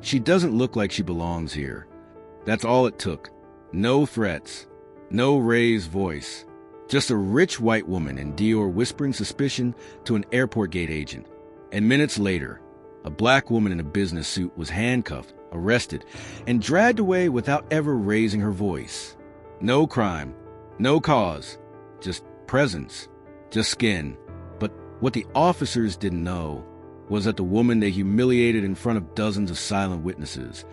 She doesn't look like she belongs here. That's all it took. No threats, no raised voice. Just a rich white woman and Dior whispering suspicion to an airport gate agent. And minutes later, a black woman in a business suit was handcuffed, arrested, and dragged away without ever raising her voice. No crime, no cause, just presence, just skin. But what the officers didn't know was that the woman they humiliated in front of dozens of silent witnesses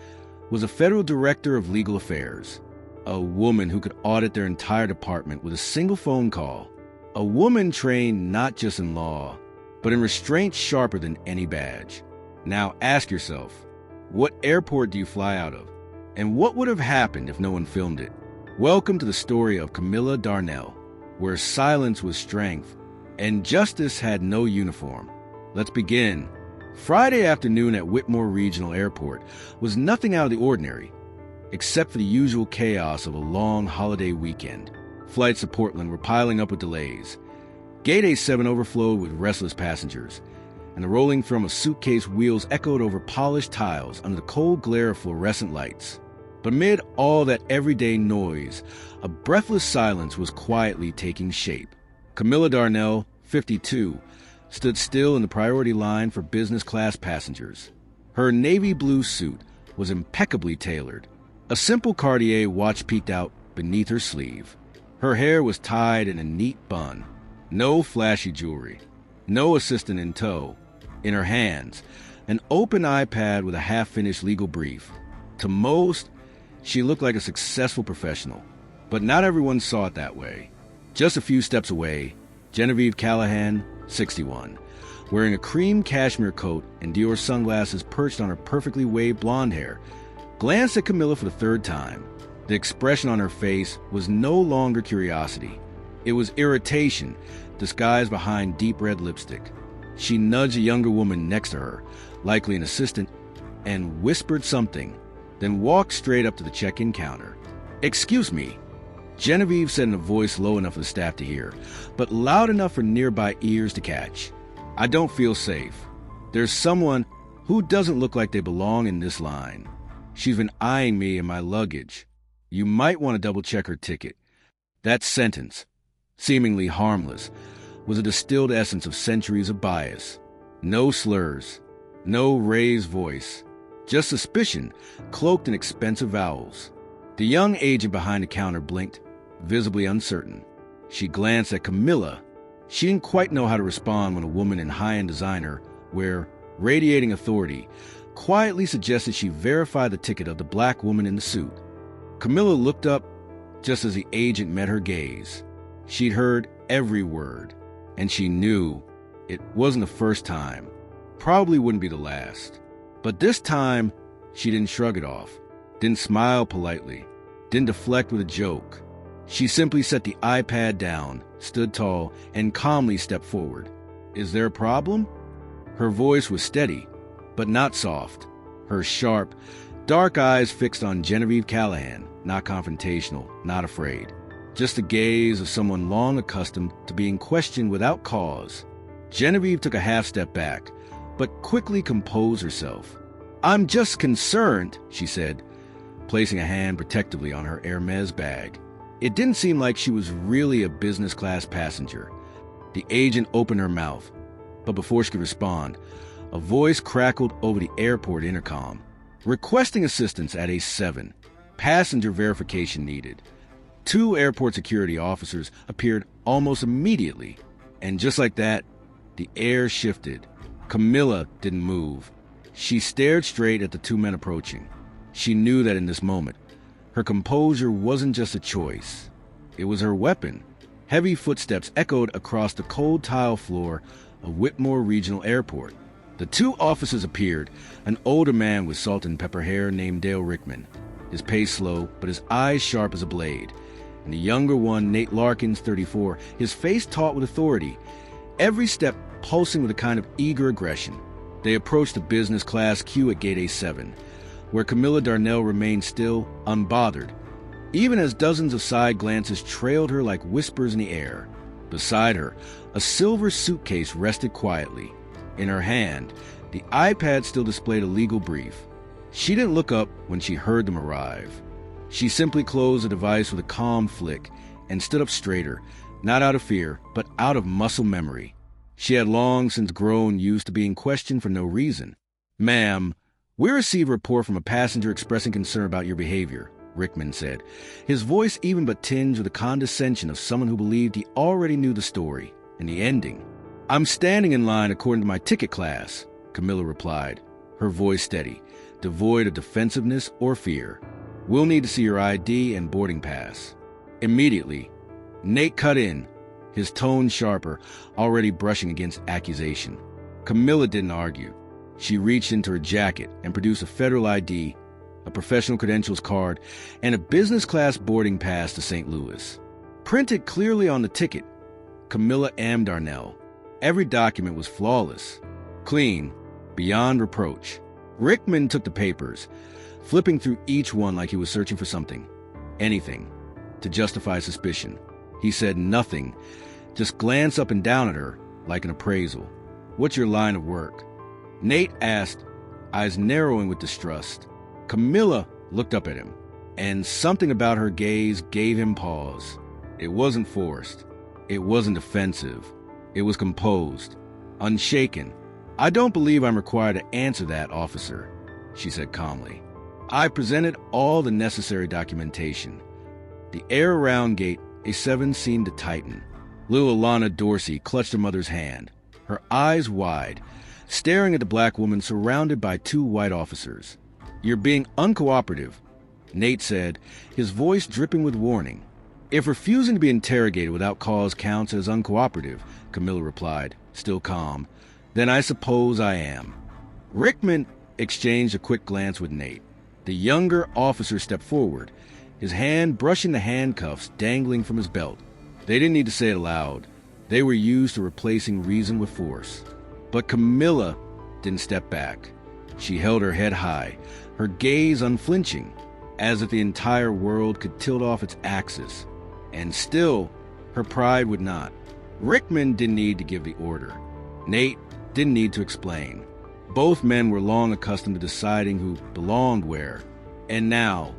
was a federal director of legal affairs, a woman who could audit their entire department with a single phone call, a woman trained not just in law, but in restraint sharper than any badge. Now ask yourself, what airport do you fly out of? And what would have happened if no one filmed it? Welcome to the story of Camilla Darnell, where silence was strength and justice had no uniform. Let's begin. Friday afternoon at Whitmore Regional Airport was nothing out of the ordinary, except for the usual chaos of a long holiday weekend. Flights to Portland were piling up with delays. Gate A7 overflowed with restless passengers, and the rolling thrum of suitcase wheels echoed over polished tiles under the cold glare of fluorescent lights. But amid all that everyday noise, a breathless silence was quietly taking shape. Camilla Darnell, 52, stood still in the priority line for business class passengers. Her navy blue suit was impeccably tailored. A simple Cartier watch peeked out beneath her sleeve. Her hair was tied in a neat bun. No flashy jewelry. No assistant in tow. In her hands, an open iPad with a half-finished legal brief. To most, she looked like a successful professional, but not everyone saw it that way. Just a few steps away, Genevieve Callahan, 61, wearing a cream cashmere coat and Dior sunglasses perched on her perfectly waved blonde hair, glanced at Camilla for the third time. The expression on her face was no longer curiosity. It was irritation, disguised behind deep red lipstick. She nudged a younger woman next to her, likely an assistant, and whispered something, then walked straight up to the check-in counter. "Excuse me," Genevieve said in a voice low enough for the staff to hear, but loud enough for nearby ears to catch. "I don't feel safe. There's someone who doesn't look like they belong in this line. She's been eyeing me and my luggage. You might want to double-check her ticket." That sentence, seemingly harmless, was a distilled essence of centuries of bias. No slurs, no raised voice, just suspicion cloaked in expensive vowels. The young agent behind the counter blinked, visibly uncertain. She glanced at Camilla. She didn't quite know how to respond when a woman in high-end designer, wear radiating authority, quietly suggested she verify the ticket of the black woman in the suit. Camilla looked up just as the agent met her gaze. She'd heard every word, and she knew it wasn't the first time, probably wouldn't be the last. But this time, she didn't shrug it off, didn't smile politely, didn't deflect with a joke. She simply set the iPad down, stood tall, and calmly stepped forward. "Is there a problem?" Her voice was steady, but not soft. Her sharp, dark eyes fixed on Genevieve Callahan, not confrontational, not afraid. Just the gaze of someone long accustomed to being questioned without cause. Genevieve took a half step back, but quickly composed herself. "I'm just concerned," she said, placing a hand protectively on her Hermes bag. It didn't seem like she was really a business class passenger. The agent opened her mouth, but before she could respond, a voice crackled over the airport intercom. "Requesting assistance at A7. Passenger verification needed." 2 airport security officers appeared almost immediately, and just like that, the air shifted. Camilla didn't move. She stared straight at the 2 men approaching. She knew that in this moment, her composure wasn't just a choice. It was her weapon. Heavy footsteps echoed across the cold tile floor of Whitmore Regional Airport. The 2 officers appeared, an older man with salt and pepper hair named Dale Rickman, his pace slow but his eyes sharp as a blade, and the younger one, Nate Larkins, 34, his face taut with authority, every step pulsing with a kind of eager aggression. They approached the business class queue at Gate A7, where Camilla Darnell remained still, unbothered, even as dozens of side glances trailed her like whispers in the air. Beside her, a silver suitcase rested quietly. In her hand, the iPad still displayed a legal brief. She didn't look up when she heard them arrive. She simply closed the device with a calm flick and stood up straighter, not out of fear, but out of muscle memory. She had long since grown used to being questioned for no reason. "Ma'am, we received a report from a passenger expressing concern about your behavior," Rickman said, his voice even but tinged with the condescension of someone who believed he already knew the story and the ending. "I'm standing in line according to my ticket class," Camilla replied, her voice steady, devoid of defensiveness or fear. "We'll need to see your ID and boarding pass." Immediately, Nate cut in, his tone sharper, already brushing against accusation. Camilla didn't argue. She reached into her jacket and produced a federal ID, a professional credentials card, and a business-class boarding pass to St. Louis. Printed clearly on the ticket, Camilla M. Darnell. Every document was flawless, clean, beyond reproach. Rickman took the papers, flipping through each one like he was searching for something, anything, to justify suspicion. He said nothing, just glanced up and down at her like an appraisal. "What's your line of work?" Nate asked, eyes narrowing with distrust. Camilla looked up at him, and something about her gaze gave him pause. It wasn't forced. It wasn't offensive. It was composed, unshaken. "I don't believe I'm required to answer that, officer," she said calmly. "I presented all the necessary documentation." The air around Gate A7 seemed to tighten. Little Alana Dorsey clutched her mother's hand, her eyes wide, staring at the black woman surrounded by two white officers. "You're being uncooperative," Nate said, his voice dripping with warning. "If refusing to be interrogated without cause counts as uncooperative," Camilla replied, still calm, "then I suppose I am." Rickman exchanged a quick glance with Nate. The younger officer stepped forward, his hand brushing the handcuffs dangling from his belt. They didn't need to say it aloud. They were used to replacing reason with force. But Camilla didn't step back. She held her head high, her gaze unflinching, as if the entire world could tilt off its axis. And still, her pride would not. Rickman didn't need to give the order. Nate didn't need to explain. Both men were long accustomed to deciding who belonged where. And now,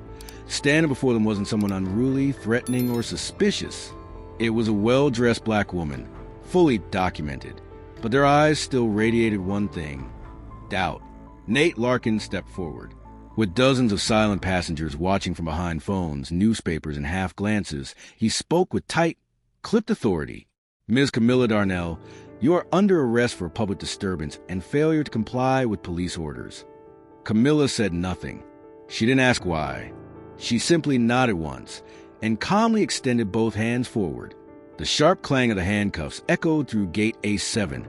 standing before them wasn't someone unruly, threatening, or suspicious. It was a well-dressed black woman, fully documented. But their eyes still radiated one thing: doubt. Nate Larkin stepped forward. With dozens of silent passengers watching from behind phones, newspapers, and half glances, he spoke with tight, clipped authority. "Ms. Camilla Darnell, you are under arrest for public disturbance and failure to comply with police orders." Camilla said nothing. She didn't ask why. She simply nodded once and calmly extended both hands forward. The sharp clang of the handcuffs echoed through Gate A7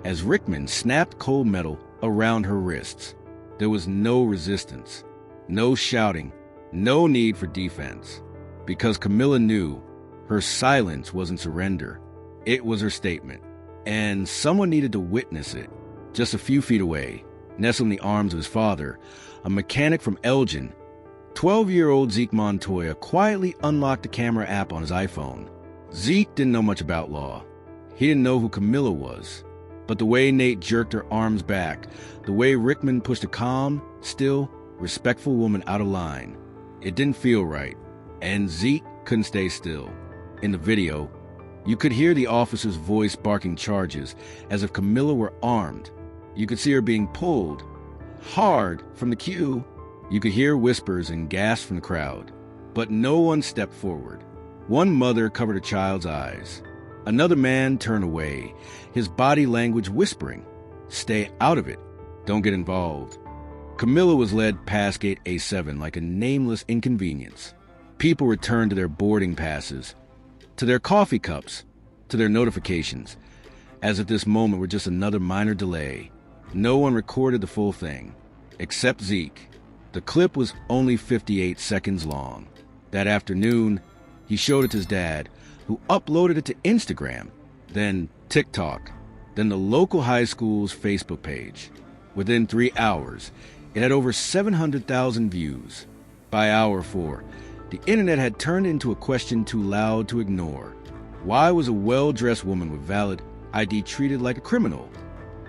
as Rickman snapped cold metal around her wrists. There was no resistance, no shouting, no need for defense, because Camilla knew her silence wasn't surrender. It was her statement, and someone needed to witness it. Just a few feet away, nestled in the arms of his father, a mechanic from Elgin, 12-year-old Zeke Montoya quietly unlocked the camera app on his iPhone. Zeke didn't know much about law. He didn't know who Camilla was. But the way Nate jerked her arms back, the way Rickman pushed a calm, still, respectful woman out of line, it didn't feel right. And Zeke couldn't stay still. In the video, you could hear the officer's voice barking charges as if Camilla were armed. You could see her being pulled hard from the queue. You could hear whispers and gasps from the crowd. But no one stepped forward. One mother covered her child's eyes. Another man turned away, his body language whispering, "Stay out of it. Don't get involved." Camilla was led past Gate A7 like a nameless inconvenience. People returned to their boarding passes, to their coffee cups, to their notifications, as if this moment were just another minor delay. No one recorded the full thing, except Zeke. The clip was only 58 seconds long. That afternoon, he showed it to his dad, who uploaded it to Instagram, then TikTok, then the local high school's Facebook page. Within 3 hours, it had over 700,000 views. By hour 4, the internet had turned into a question too loud to ignore. Why was a well-dressed woman with valid ID treated like a criminal?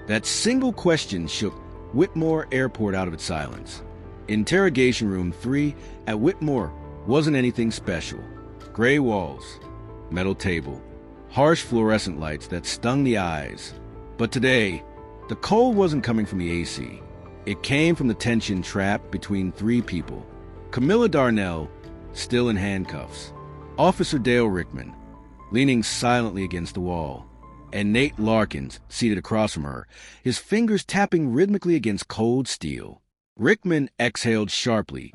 That single question shook Whitmore Airport out of its silence. Interrogation Room 3 at Whitmore wasn't anything special. Gray walls, metal table, harsh fluorescent lights that stung the eyes. But today, the cold wasn't coming from the AC. It came from the tension trapped between three people. Camilla Darnell, still in handcuffs. Officer Dale Rickman, leaning silently against the wall. And Nate Larkins, seated across from her, his fingers tapping rhythmically against cold steel. Rickman exhaled sharply,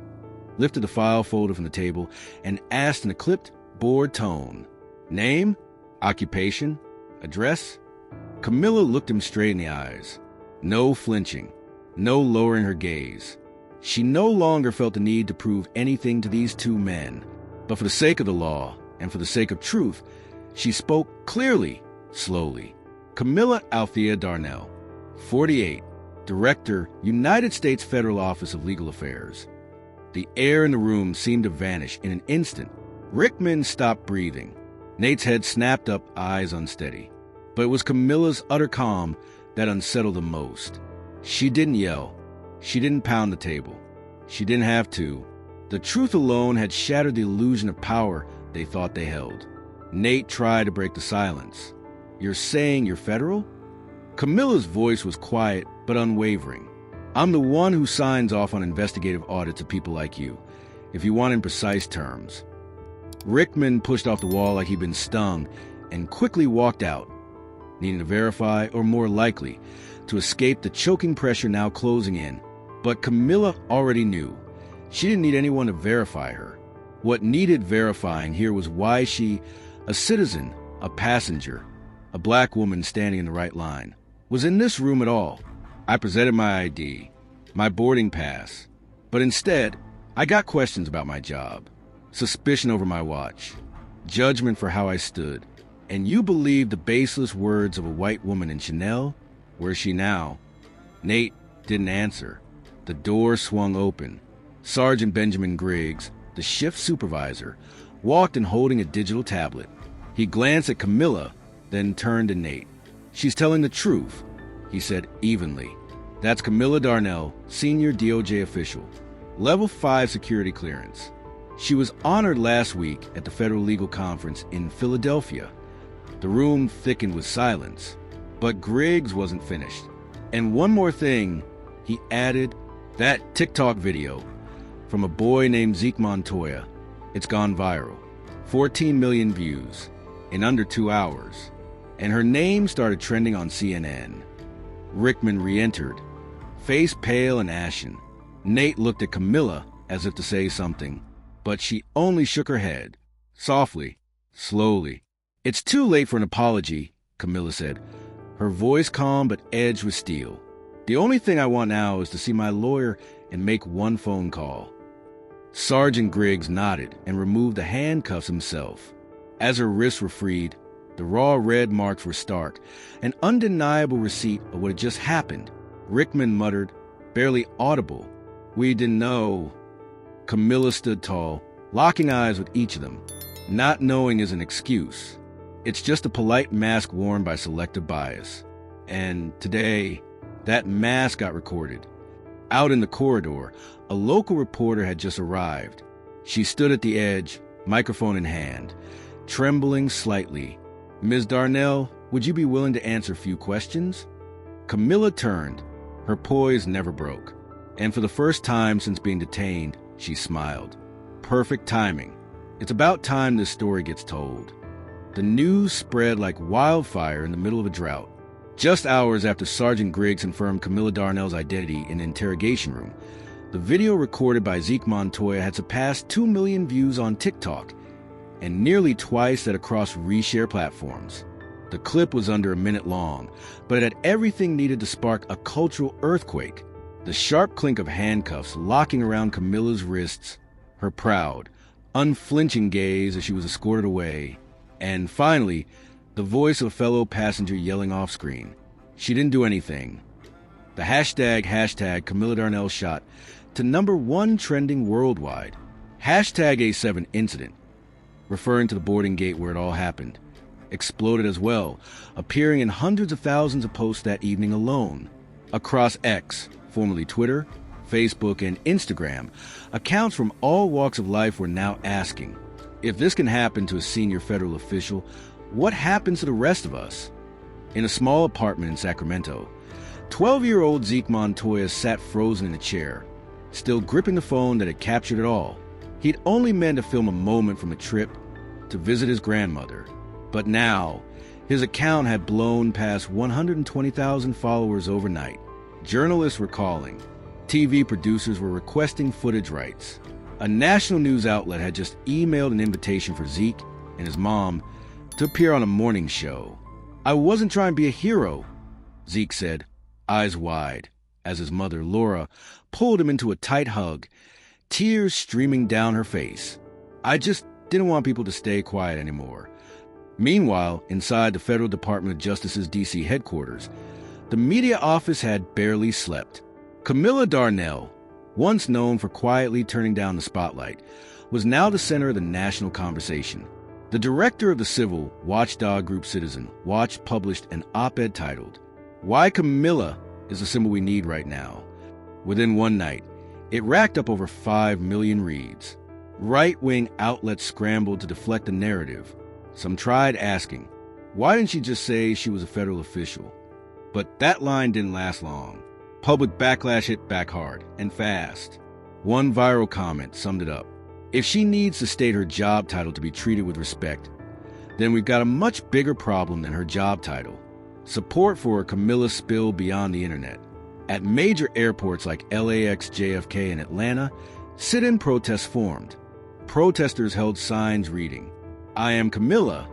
lifted the file folder from the table, and asked in a clipped, bored tone, "Name? Occupation? Address?" Camilla looked him straight in the eyes. No flinching, no lowering her gaze. She no longer felt the need to prove anything to these two men. But for the sake of the law, and for the sake of truth, she spoke clearly, slowly. Camilla Althea Darnell, 48, Director, United States Federal Office of Legal Affairs. The air in the room seemed to vanish in an instant. Rickman stopped breathing. Nate's head snapped up, eyes unsteady. But it was Camilla's utter calm that unsettled him most. She didn't yell. She didn't pound the table. She didn't have to. The truth alone had shattered the illusion of power they thought they held. Nate tried to break the silence. "You're saying you're federal?" Camilla's voice was quiet but unwavering. "I'm the one who signs off on investigative audits of people like you, if you want in precise terms." Rickman pushed off the wall like he'd been stung and quickly walked out, needing to verify, or more likely, to escape the choking pressure now closing in. But Camilla already knew. She didn't need anyone to verify her. What needed verifying here was why she, a citizen, a passenger, a black woman standing in the right line, was in this room at all. I presented my ID, my boarding pass, but instead, I got questions about my job, suspicion over my watch, judgment for how I stood. And you believed the baseless words of a white woman in Chanel? Where's she now? Nate didn't answer. The door swung open. Sergeant Benjamin Griggs, the shift supervisor, walked in holding a digital tablet. He glanced at Camilla, then turned to Nate. "She's telling the truth," he said evenly. "That's Camilla Darnell, senior DOJ official. Level 5 security clearance. She was honored last week at the Federal Legal Conference in Philadelphia." The room thickened with silence, but Griggs wasn't finished. "And one more thing," he added, "that TikTok video from a boy named Zeke Montoya. It's gone viral. 14 million views in under 2 hours. And her name started trending on CNN." Rickman re-entered, face pale and ashen. Nate looked at Camilla as if to say something, but she only shook her head, softly, slowly. "It's too late for an apology," Camilla said, her voice calm but edged with steel. "The only thing I want now is to see my lawyer and make one phone call." Sergeant Griggs nodded and removed the handcuffs himself. As her wrists were freed, the raw red marks were stark, an undeniable receipt of what had just happened. Rickman muttered, barely audible, "We didn't know." Camilla stood tall, locking eyes with each of them. "Not knowing is an excuse. It's just a polite mask worn by selective bias. And today, that mask got recorded. Out in the corridor, a local reporter had just arrived. She stood at the edge, microphone in hand, trembling slightly. "Ms. Darnell, would you be willing to answer a few questions?" Camilla turned. Her poise never broke. And for the first time since being detained, she smiled. Perfect timing. It's about time this story gets told. The news spread like wildfire in the middle of a drought. Just hours after Sergeant Griggs confirmed Camilla Darnell's identity in the interrogation room, the video recorded by Zeke Montoya had surpassed 2 million views on TikTok and nearly twice that across reshare platforms. The clip was under a minute long, but it had everything needed to spark a cultural earthquake. The sharp clink of handcuffs locking around Camilla's wrists, her proud, unflinching gaze as she was escorted away, and finally, the voice of a fellow passenger yelling off screen. She didn't do anything. The hashtag Camilla Darnell shot to #1 trending worldwide. Hashtag A7 incident, referring to the boarding gate where it all happened, exploded as well, appearing in hundreds of thousands of posts that evening alone. Across X, formerly Twitter, Facebook, and Instagram, accounts from all walks of life were now asking, if this can happen to a senior federal official, what happens to the rest of us? In a small apartment in Sacramento, 12-year-old Zeke Montoya sat frozen in a chair, still gripping the phone that had captured it all. He'd only meant to film a moment from a trip to visit his grandmother, but now his account had blown past 120,000 followers overnight. Journalists were calling. TV producers were requesting footage rights. A national news outlet had just emailed an invitation for Zeke and his mom to appear on a morning show. "I wasn't trying to be a hero," Zeke said, eyes wide, as his mother, Laura, pulled him into a tight hug, tears streaming down her face. "I just didn't want people to stay quiet anymore." Meanwhile, inside the Federal Department of Justice's D.C. headquarters, the media office had barely slept. Camilla Darnell, once known for quietly turning down the spotlight, was now the center of the national conversation. The director of the civil watchdog group Citizen Watch published an op-ed titled, "Why Camilla is the Symbol We Need Right Now." Within one night, it racked up over 5 million reads. Right-wing outlets scrambled to deflect the narrative. Some tried asking, why didn't she just say she was a federal official? But that line didn't last long. Public backlash hit back hard and fast. One viral comment summed it up. If she needs to state her job title to be treated with respect, then we've got a much bigger problem than her job title. Support for Camilla spilled beyond the internet. At major airports like LAX, JFK, and Atlanta, sit-in protests formed. Protesters held signs reading, "I am Camilla,"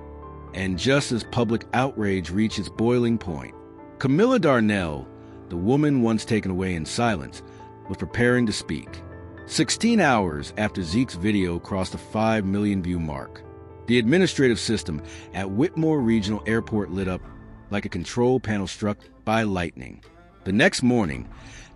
and just as public outrage reached its boiling point, Camilla Darnell, the woman once taken away in silence, was preparing to speak. 16 hours after Zeke's video crossed the 5 million view mark, the administrative system at Whitmore Regional Airport lit up like a control panel struck by lightning. The next morning,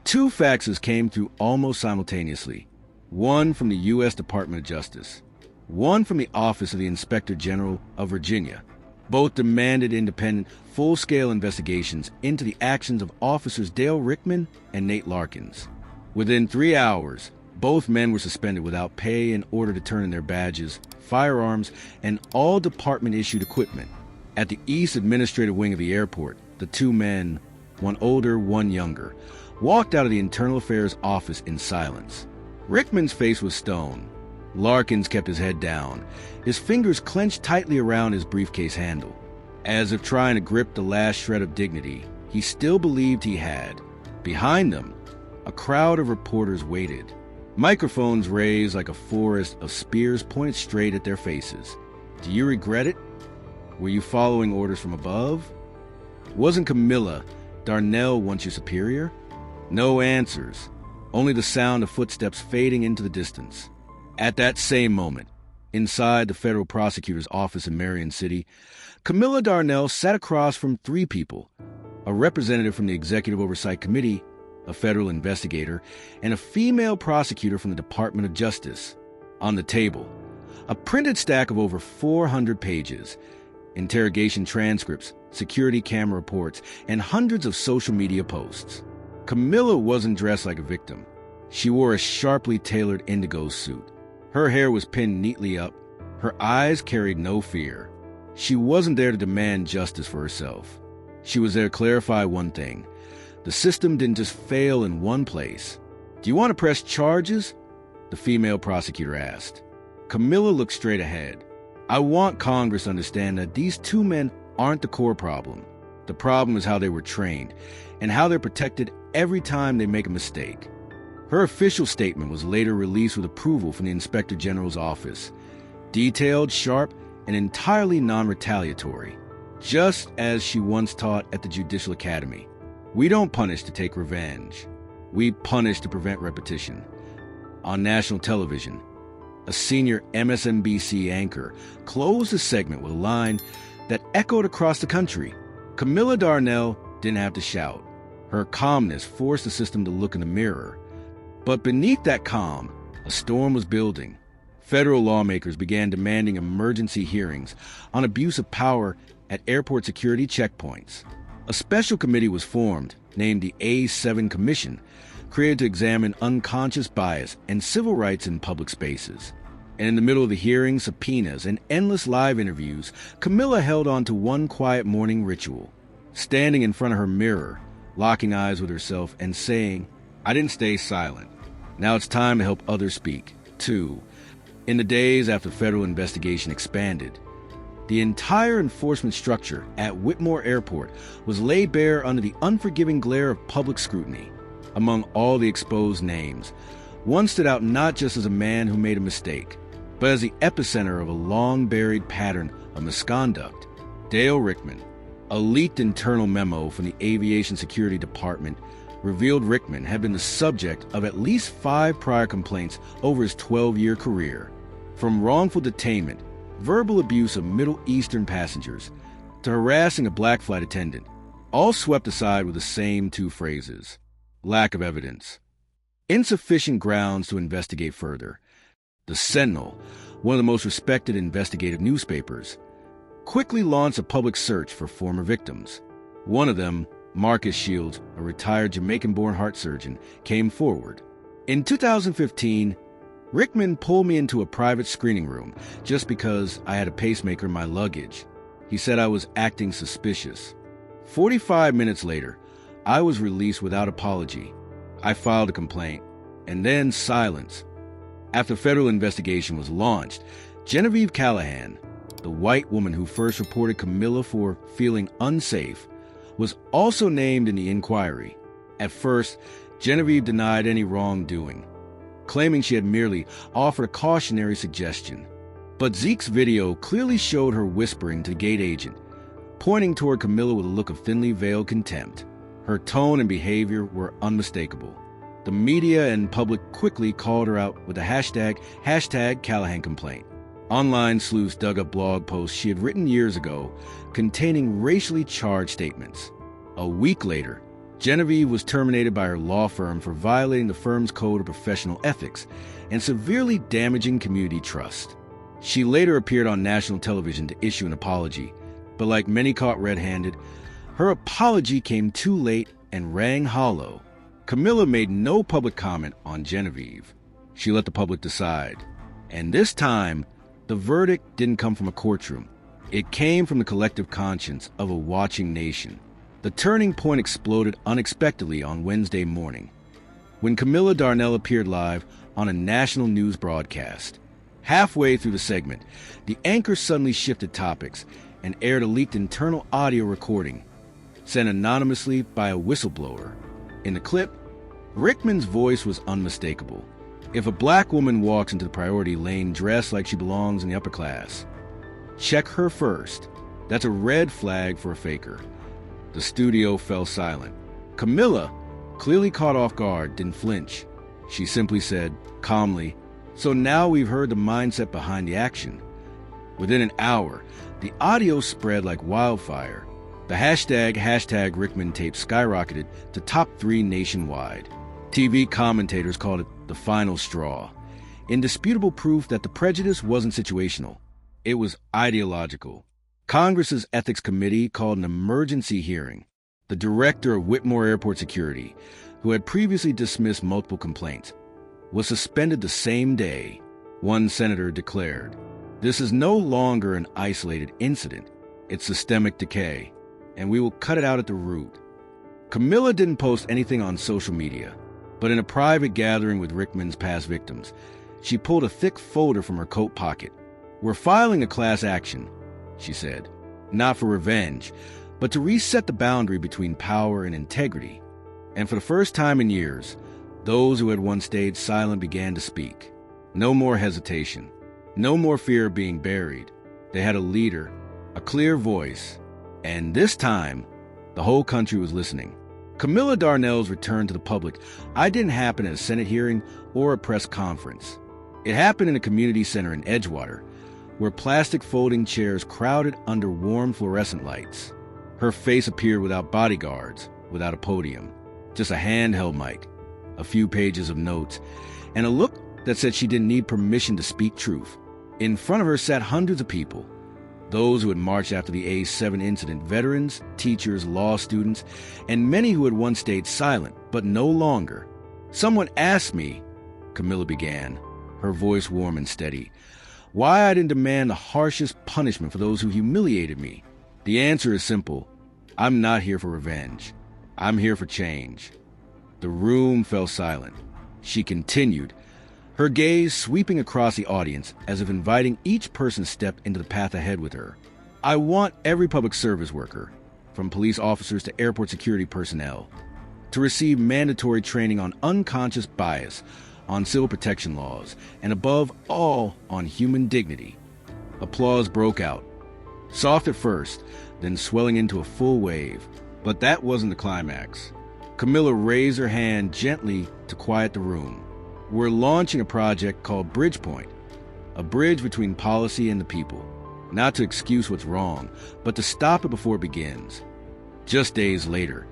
2 faxes came through almost simultaneously, one from the U.S. Department of Justice, one from the Office of the Inspector General of Virginia. Both demanded independent, full-scale investigations into the actions of officers Dale Rickman and Nate Larkins. Within 3 hours, both men were suspended without pay in order to turn in their badges, firearms, and all department-issued equipment. At the East Administrative Wing of the airport, the 2 men, one older, one younger, walked out of the Internal Affairs office in silence. Rickman's face was stone. Larkins kept his head down, his fingers clenched tightly around his briefcase handle. As if trying to grip the last shred of dignity he still believed he had. Behind them, a crowd of reporters waited. Microphones raised like a forest of spears pointed straight at their faces. Do you regret it? Were you following orders from above? Wasn't Camilla Darnell once your superior? No answers, only the sound of footsteps fading into the distance. At that same moment, inside the federal prosecutor's office in Marion City, Camilla Darnell sat across from 3 people, a representative from the Executive Oversight Committee, a federal investigator, and a female prosecutor from the Department of Justice. On the table, a printed stack of over 400 pages, interrogation transcripts, security camera reports, and hundreds of social media posts. Camilla wasn't dressed like a victim. She wore a sharply tailored indigo suit. Her hair was pinned neatly up. Her eyes carried no fear. She wasn't there to demand justice for herself. She was there to clarify one thing. The system didn't just fail in one place. Do you want to press charges? The female prosecutor asked. Camilla looked straight ahead. I want Congress to understand that these 2 men aren't the core problem. The problem is how they were trained and how they're protected every time they make a mistake. Her official statement was later released with approval from the Inspector General's office. Detailed, sharp, and entirely non-retaliatory. Just as she once taught at the Judicial Academy. We don't punish to take revenge. We punish to prevent repetition. On national television, a senior MSNBC anchor closed the segment with a line that echoed across the country. Camilla Darnell didn't have to shout. Her calmness forced the system to look in the mirror. But beneath that calm, a storm was building. Federal lawmakers began demanding emergency hearings on abuse of power at airport security checkpoints. A special committee was formed, named the A7 Commission, created to examine unconscious bias and civil rights in public spaces. And in the middle of the hearings, subpoenas, and endless live interviews, Camilla held on to one quiet morning ritual, standing in front of her mirror, locking eyes with herself and saying, "I didn't stay silent. Now it's time to help others speak, too." In the days after the federal investigation expanded, the entire enforcement structure at Whitmore Airport was laid bare under the unforgiving glare of public scrutiny. Among all the exposed names, one stood out not just as a man who made a mistake, but as the epicenter of a long-buried pattern of misconduct. Dale Rickman. A leaked internal memo from the Aviation Security Department revealed Rickman had been the subject of at least 5 prior complaints over his 12-year career. From wrongful detainment, verbal abuse of Middle Eastern passengers, to harassing a black flight attendant, all swept aside with the same 2 phrases: lack of evidence. Insufficient grounds to investigate further. The Sentinel, one of the most respected investigative newspapers, quickly launched a public search for former victims. One of them, Marcus Shields, a retired Jamaican-born heart surgeon, came forward. In 2015, Rickman pulled me into a private screening room just because I had a pacemaker in my luggage. He said I was acting suspicious. 45 minutes later, I was released without apology. I filed a complaint, and then silence. After federal investigation was launched, Genevieve Callahan, the white woman who first reported Camilla for feeling unsafe, was also named in the inquiry. At first, Genevieve denied any wrongdoing, claiming she had merely offered a cautionary suggestion. But Zeke's video clearly showed her whispering to the gate agent, pointing toward Camilla with a look of thinly veiled contempt. Her tone and behavior were unmistakable. The media and public quickly called her out with the hashtag Callahan complaint. Online sleuths dug up blog posts she had written years ago containing racially charged statements. A week later, Genevieve was terminated by her law firm for violating the firm's code of professional ethics and severely damaging community trust. She later appeared on national television to issue an apology, but like many caught red-handed, her apology came too late and rang hollow. Camilla made no public comment on Genevieve. She let the public decide. And this time, the verdict didn't come from a courtroom. It came from the collective conscience of a watching nation. The turning point exploded unexpectedly on Wednesday morning, when Camilla Darnell appeared live on a national news broadcast. Halfway through the segment, the anchor suddenly shifted topics and aired a leaked internal audio recording, sent anonymously by a whistleblower. In the clip, Rickman's voice was unmistakable. If a black woman walks into the priority lane dressed like she belongs in the upper class, check her first. That's a red flag for a faker. The studio fell silent. Camilla, clearly caught off guard, didn't flinch. She simply said, calmly, "So now we've heard the mindset behind the action." Within an hour, the audio spread like wildfire. The hashtag Rickman tape skyrocketed to top 3 nationwide. TV commentators called it the final straw, indisputable proof that the prejudice wasn't situational. It was ideological. Congress's Ethics Committee called an emergency hearing. The director of Whitmore Airport Security, who had previously dismissed multiple complaints, was suspended the same day. One senator declared, "This is no longer an isolated incident. It's systemic decay, and we will cut it out at the root." Camilla didn't post anything on social media, but in a private gathering with Rickman's past victims, she pulled a thick folder from her coat pocket. "We're filing a class action," she said, "not for revenge, but to reset the boundary between power and integrity." And for the first time in years, those who had once stayed silent began to speak. No more hesitation. No more fear of being buried. They had a leader, a clear voice, and this time, the whole country was listening. Camilla Darnell's return to the public didn't happen at a Senate hearing or a press conference. It happened in a community center in Edgewater, where plastic folding chairs crowded under warm fluorescent lights. Her face appeared without bodyguards, without a podium, just a handheld mic, a few pages of notes, and a look that said she didn't need permission to speak truth. In front of her sat hundreds of people, those who had marched after the A7 incident, veterans, teachers, law students, and many who had once stayed silent, but no longer. Someone asked me, Camilla began, her voice warm and steady, why I didn't demand the harshest punishment for those who humiliated me. The answer is simple. I'm not here for revenge. I'm here for change. The room fell silent. She continued, her gaze sweeping across the audience as if inviting each person to step into the path ahead with her. I want every public service worker, from police officers to airport security personnel, to receive mandatory training on unconscious bias, on civil protection laws, and above all, on human dignity. Applause broke out, soft at first, then swelling into a full wave. But that wasn't the climax. Camilla raised her hand gently to quiet the room. We're launching a project called Bridgepoint, a bridge between policy and the people, not to excuse what's wrong, but to stop it before it begins. Just days later,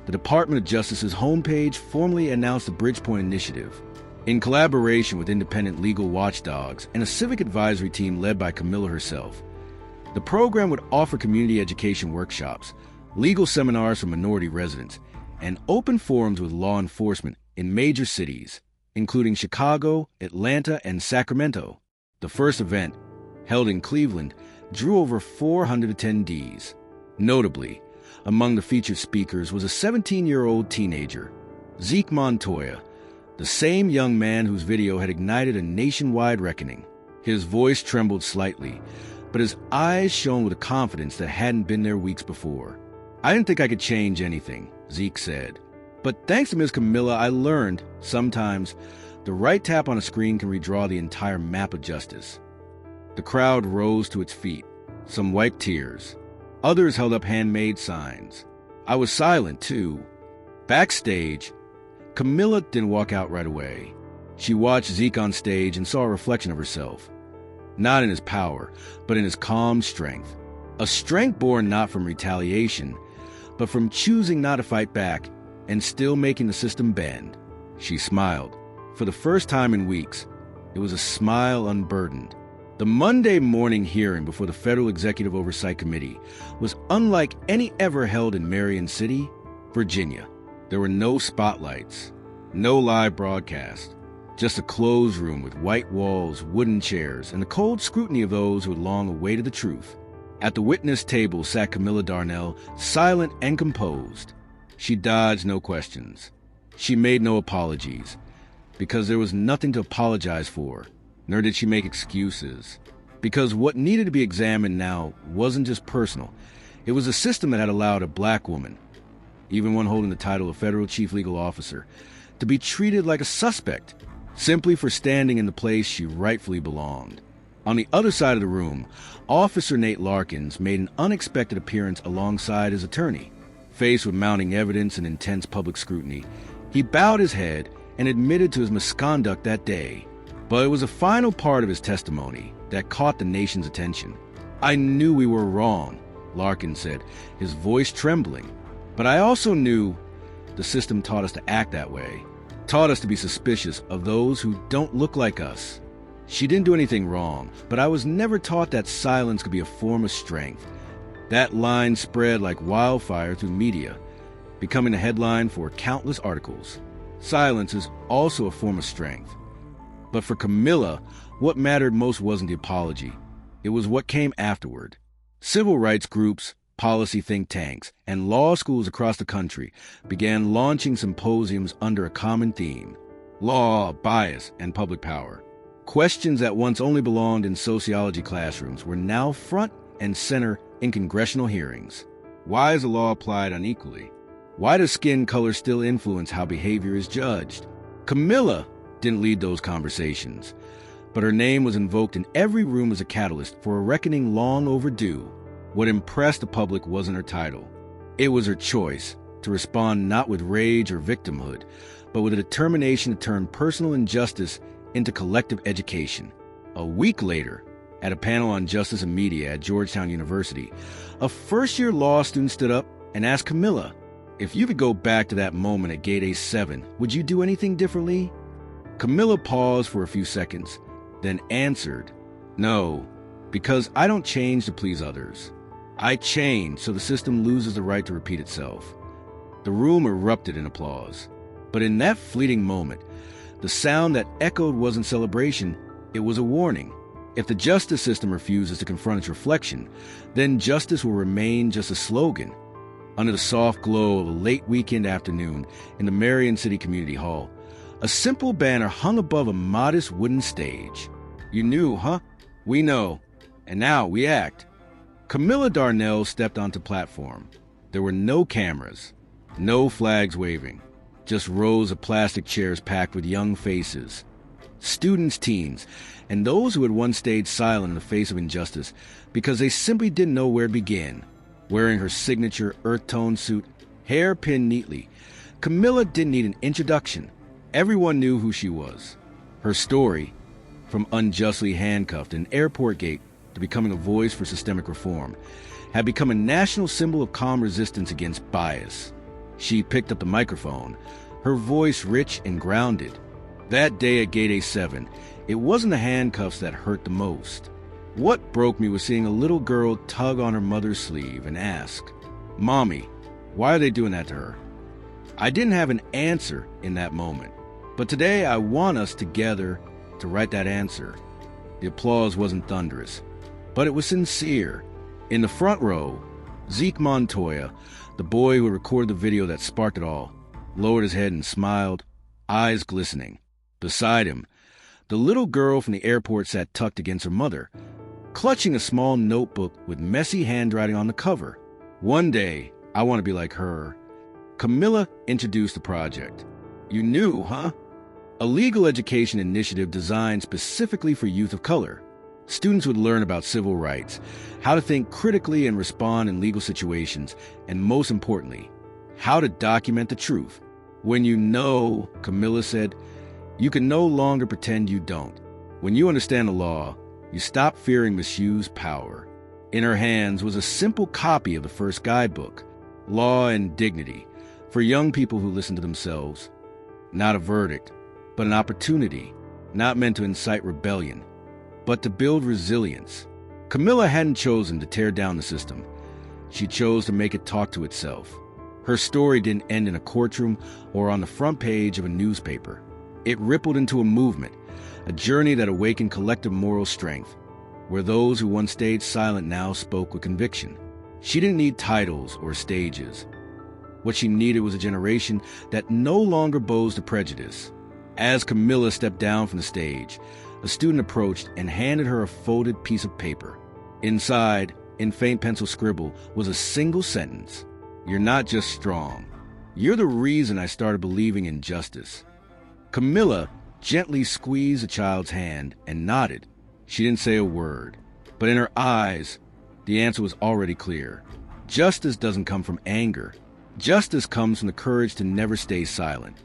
the Department of Justice's homepage formally announced the Bridgepoint Initiative. In collaboration with independent legal watchdogs and a civic advisory team led by Camilla herself, the program would offer community education workshops, legal seminars for minority residents, and open forums with law enforcement in major cities, including Chicago, Atlanta, and Sacramento. The first event, held in Cleveland, drew over 400 attendees. Notably, among the featured speakers was a 17-year-old teenager, Zeke Montoya, the same young man whose video had ignited a nationwide reckoning. His voice trembled slightly, but his eyes shone with a confidence that hadn't been there weeks before. I didn't think I could change anything, Zeke said. But thanks to Ms. Camilla, I learned, sometimes, the right tap on a screen can redraw the entire map of justice. The crowd rose to its feet. Some wiped tears. Others held up handmade signs. I was silent, too. Backstage, Camilla didn't walk out right away. She watched Zeke on stage and saw a reflection of herself. Not in his power, but in his calm strength. A strength born not from retaliation, but from choosing not to fight back and still making the system bend. She smiled. For the first time in weeks, it was a smile unburdened. The Monday morning hearing before the Federal Executive Oversight Committee was unlike any ever held in Marion City, Virginia. There were no spotlights, no live broadcast, just a closed room with white walls, wooden chairs, and the cold scrutiny of those who had long awaited the truth. At the witness table sat Camilla Darnell, silent and composed. She dodged no questions. She made no apologies, because there was nothing to apologize for, nor did she make excuses. Because what needed to be examined now wasn't just personal. It was a system that had allowed a black woman, even one holding the title of federal chief legal officer, to be treated like a suspect, simply for standing in the place she rightfully belonged. On the other side of the room, Officer Nate Larkins made an unexpected appearance alongside his attorney. Faced with mounting evidence and intense public scrutiny, he bowed his head and admitted to his misconduct that day. But it was a final part of his testimony that caught the nation's attention. I knew we were wrong, Larkins said, his voice trembling. But I also knew the system taught us to act that way, taught us to be suspicious of those who don't look like us. She didn't do anything wrong, but I was never taught that silence could be a form of strength. That line spread like wildfire through media, becoming a headline for countless articles. Silence is also a form of strength. But for Camilla, what mattered most wasn't the apology. It was what came afterward. Civil rights groups, policy think tanks, and law schools across the country began launching symposiums under a common theme: law, bias, and public power. Questions that once only belonged in sociology classrooms were now front and center in congressional hearings. Why is the law applied unequally? Why does skin color still influence how behavior is judged? Camilla didn't lead those conversations, but her name was invoked in every room as a catalyst for a reckoning long overdue. What impressed the public wasn't her title. It was her choice to respond not with rage or victimhood, but with a determination to turn personal injustice into collective education. A week later, at a panel on justice and media at Georgetown University, a first-year law student stood up and asked Camilla, if you could go back to that moment at Gate A7, would you do anything differently? Camilla paused for a few seconds, then answered, no, because I don't change to please others. I change so the system loses the right to repeat itself. The room erupted in applause. But in that fleeting moment, the sound that echoed wasn't celebration, it was a warning. If the justice system refuses to confront its reflection, then justice will remain just a slogan. Under the soft glow of a late weekend afternoon in the Marion City Community Hall, a simple banner hung above a modest wooden stage. You knew, huh? We know. And now we act. Camilla Darnell stepped onto the platform. There were no cameras, no flags waving, just rows of plastic chairs packed with young faces. Students, teens, and those who had once stayed silent in the face of injustice because they simply didn't know where to begin. Wearing her signature earth-tone suit, hair pinned neatly, Camilla didn't need an introduction. Everyone knew who she was. Her story, from unjustly handcuffed in an airport gate to becoming a voice for systemic reform, had become a national symbol of calm resistance against bias. She picked up the microphone, her voice rich and grounded. That day at Gate A7, it wasn't the handcuffs that hurt the most. What broke me was seeing a little girl tug on her mother's sleeve and ask, "Mommy, why are they doing that to her?" I didn't have an answer in that moment, but today I want us together to write that answer. The applause wasn't thunderous, but it was sincere. In the front row, Zeke Montoya, the boy who recorded the video that sparked it all, lowered his head and smiled, eyes glistening. Beside him, the little girl from the airport sat tucked against her mother, clutching a small notebook with messy handwriting on the cover. One day, I want to be like her. Camilla introduced the project. You knew, huh? A legal education initiative designed specifically for youth of color. Students would learn about civil rights, how to think critically and respond in legal situations, and most importantly, how to document the truth. When you know, Camilla said, you can no longer pretend you don't. When you understand the law, you stop fearing misused power. In her hands was a simple copy of the first guidebook, Law and Dignity, for young people who listen to themselves. Not a verdict, but an opportunity, not meant to incite rebellion, but to build resilience. Camilla hadn't chosen to tear down the system. She chose to make it talk to itself. Her story didn't end in a courtroom or on the front page of a newspaper. It rippled into a movement, a journey that awakened collective moral strength, where those who once stayed silent now spoke with conviction. She didn't need titles or stages. What she needed was a generation that no longer bows to prejudice. As Camilla stepped down from the stage, a student approached and handed her a folded piece of paper. Inside, in faint pencil scribble, was a single sentence. "You're not just strong. You're the reason I started believing in justice." Camilla gently squeezed the child's hand and nodded. She didn't say a word, but in her eyes, the answer was already clear. Justice doesn't come from anger. Justice comes from the courage to never stay silent.